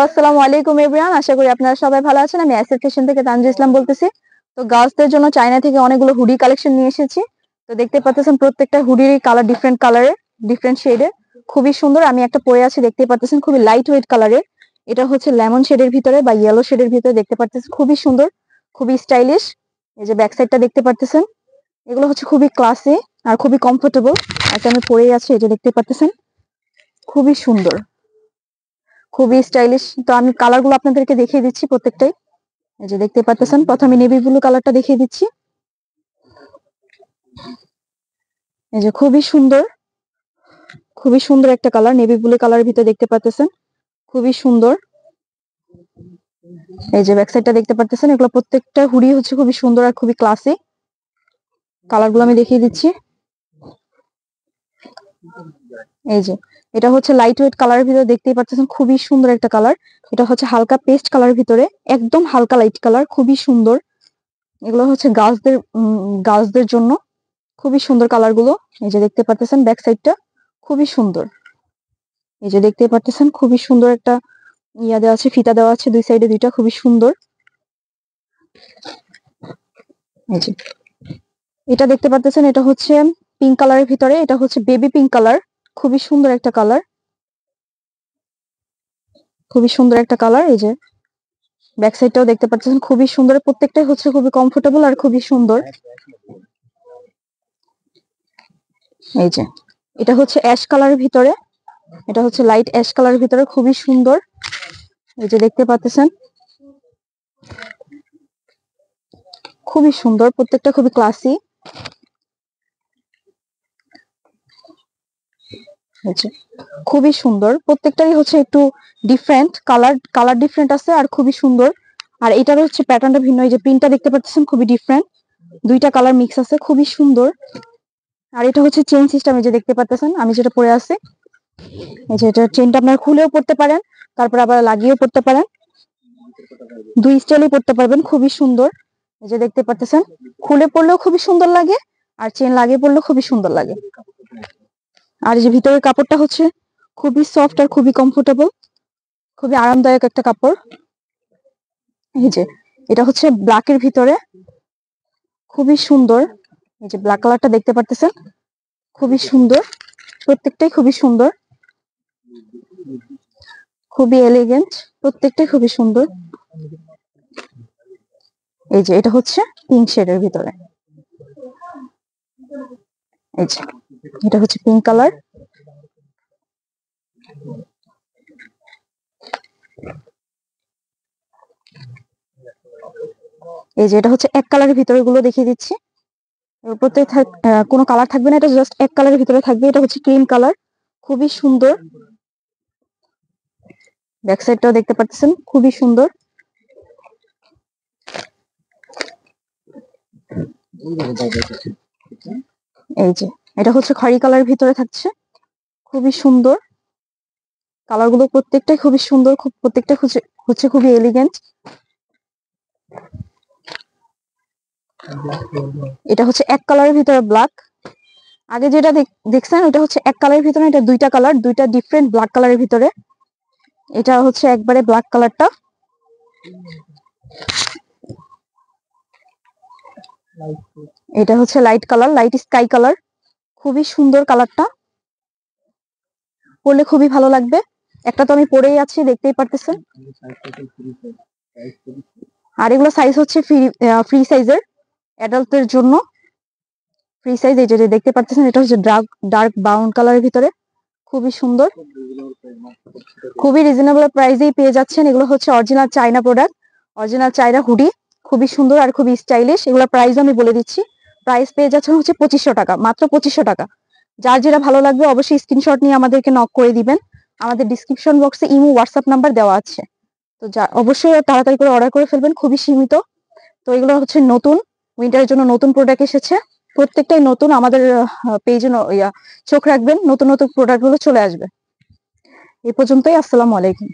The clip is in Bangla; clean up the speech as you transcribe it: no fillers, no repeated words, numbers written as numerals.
আসসালামু আলাইকুম এভরিওয়ান, আশা করি আপনারা সবাই ভালো আছেন। আমি এসএফ ফ্যাশন থেকে তানজিল ইসলাম বলতেছি। তো গার্লসদের জন্য চায়না থেকে অনেকগুলো হুডি কালেকশন নিয়ে এসেছি। তো দেখতে পাচ্ছেন প্রত্যেকটা হুডির কালার ডিফারেন্ট কালারের, ডিফারেন্ট শেডের, খুবই সুন্দর। আমি একটা পরে আছি, দেখতে পাচ্ছেন খুবই লাইট ওয়েট কালারের। এটা হচ্ছে লেমন শেডের ভিতরে বা ইয়েলো শেডের ভিতরে, দেখতে পাচ্ছেন খুবই সুন্দর, খুবই স্টাইলিশ। এই যে ব্যাক সাইডটা দেখতে পাচ্ছেন, এগুলো হচ্ছে খুবই ক্লাসি আর খুবই কমফোর্টেবল। আচ্ছা, আমি পরে আছি, এই যে দেখতে পাচ্ছেন খুবই সুন্দর, খুবই স্টাইলিশ। তো আমি কালার গুলো আপনাদেরকে দেখিয়ে দিচ্ছি প্রত্যেকটাই। এই যে দেখতে পাচ্ছেন, প্রথমে নেভি ব্লু কালারটা দেখিয়ে দিচ্ছি। এই যে খুবই সুন্দর, খুবই সুন্দর একটা কালার, নেভি ব্লু কালারের ভিতরে দেখতে পাচ্ছেন খুবই সুন্দর। এই যে ব্যাক সাইডটা দেখতে পাচ্ছেন, এগুলো প্রত্যেকটা হুডি হচ্ছে খুবই সুন্দর আর খুবই ক্লাসি। কালার গুলো আমি দেখিয়ে দিচ্ছি। এই যে এটা হচ্ছে লাইট ওয়েট কালারের ভিতরে, দেখতেই পাচ্ছেন খুবই সুন্দর একটা কালার। এটা হচ্ছে হালকা পেস্ট কালারের ভিতরে, একদম হালকা লাইট কালার, খুবই সুন্দর। এগুলো হচ্ছে গার্লসদের জন্য খুবই সুন্দর কালার গুলো। এই যে দেখতে পাচ্ছেন ব্যাক সাইডটা খুবই সুন্দর। এই যে দেখতে পাচ্ছেন খুবই সুন্দর একটা ইয়া দেওয়া আছে, ফিতা দেওয়া আছে দুই সাইডে দুইটা, খুবই সুন্দর। এই যে এটা দেখতে পাচ্ছেন, এটা হচ্ছে পিঙ্ক কালারের ভিতরে, এটা হচ্ছে বেবি পিঙ্ক কালার, খুবই সুন্দর একটা কালার, খুবই সুন্দর একটা কালার। এই যে ব্যাক সাইডটাও দেখতে পাচ্ছেন খুবই সুন্দর, প্রত্যেকটাই হচ্ছে খুবই কমফোর্টেবল আর খুবই সুন্দর। এই যে এটা হচ্ছে অ্যাশ কালারের ভিতরে, এটা হচ্ছে লাইট অ্যাশ কালারের ভিতরে, খুবই সুন্দর। এই যে দেখতে পাচ্ছেন খুবই সুন্দর, প্রত্যেকটা খুবই ক্লাসি। খুবই সুন্দর, প্রত্যেকটারই হচ্ছে একটু ডিফারেন্ট কালার, কালার ডিফারেন্ট আছে আর খুবই সুন্দর। আর এটার হচ্ছে প্যাটার্নটা ভিন্ন। এই যে প্রিন্টটা দেখতে পাচ্ছেন খুবই ডিফারেন্ট, দুইটা কালার মিক্স আছে, খুবই সুন্দর। আর এটা হচ্ছে চেইন সিস্টেম, এই যে দেখতে পাচ্ছেন আমি যেটা পরে আছি। এই যে এটা চেইনটা আপনারা খুলেও পড়তে পারেন, তারপর আবার লাগিয়েও পড়তে পারেন, দুই স্টাইলে পড়তে পারবেন, খুবই সুন্দর। এই যে দেখতে পাচ্ছেন খুলে পড়লেও খুবই সুন্দর লাগে আর চেইন লাগিয়ে পড়লেও খুবই সুন্দর লাগে। আর এই যে ভিতরের কাপড়টা হচ্ছে খুবই সফট আর খুবই কমফোর্টেবল, খুবই আরামদায়ক একটা কাপড়। এই যে এটা হচ্ছে ব্ল্যাকের ভিতরে, খুবই সুন্দর। এই যে ব্ল্যাক কালারটা দেখতে পারতেছেন, খুবই সুন্দর, প্রত্যেকটাই খুবই সুন্দর, খুবই এলিগেন্ট, প্রত্যেকটাই খুবই সুন্দর। এই যে এটা হচ্ছে পিঙ্ক শেডের ভিতরে, এই যে এটা হচ্ছে পিঙ্ক কালার। এই যে এটা হচ্ছে এক কালারের ভিতরে, গুলো দেখিয়ে দিচ্ছি। প্রত্যেক কোনো কালার থাকবে না, এটা জাস্ট এক কালারের ভিতরে থাকবে। এটা হচ্ছে ক্রিম কালার, খুবই সুন্দর। ব্যাক সাইডটাও দেখতে পাচ্ছেন খুবই সুন্দর। এই যে এটা হচ্ছে খয়েরি কালারের ভিতরে থাকছে, খুবই সুন্দর। কালার গুলো প্রত্যেকটাই খুবই সুন্দর, খুব প্রত্যেকটা হচ্ছে খুবই এলিগেন্ট। এটা হচ্ছে এক কালারের ভিতরে ব্ল্যাক। আগে যেটা দেখছেন ওটা হচ্ছে এক কালারের ভিতরে, এটা দুইটা কালার, দুইটা ডিফারেন্ট ব্ল্যাক কালারের ভিতরে। এটা হচ্ছে একবারে ব্ল্যাক কালারটা। এটা হচ্ছে light colour, light sky colour, খুবই সুন্দর কালারটা, পরলে খুবই ভালো লাগবে। একটা তো আমি পরেই আছি, দেখতেই পারতেছেন। আর এগুলো সাইজ হচ্ছে ফ্রি সাইজের, অ্যাডাল্টদের জন্য ফ্রি সাইজ। এই যে দেখতে পারতেছেন, এটা হচ্ছে ডার্ক ব্রাউন কালারের ভিতরে, খুবই সুন্দর, খুবই রিজনেবল প্রাইসেই পেয়ে যাচ্ছেন। এগুলো হচ্ছে original China product, original China hoodie, খুবই সুন্দর আর খুবই স্টাইলিশ। এগুলোর প্রাইস আমি বলে দিচ্ছি, প্রাইস পেয়ে যাচ্ছেন হচ্ছে 2500 টাকা, মাত্র 2500 টাকা। যার যেটা ভালো লাগবে অবশ্যই স্ক্রিনশট নিয়ে আমাদেরকে নক করে দিবেন। আমাদের ডিসক্রিপশন বক্সে ইমো হোয়াটসঅ্যাপ নাম্বার দেওয়া আছে, তো অবশ্যই তাড়াতাড়ি করে অর্ডার করে ফেলবেন, খুবই সীমিত। তো এগুলো হচ্ছে নতুন, উইন্টারের জন্য নতুন প্রোডাক্ট এসেছে, প্রত্যেকটাই নতুন। আমাদের পেজে চোখ রাখবেন, নতুন নতুন প্রোডাক্ট গুলো চলে আসবে। এই পর্যন্তই, আসসালামু আলাইকুম।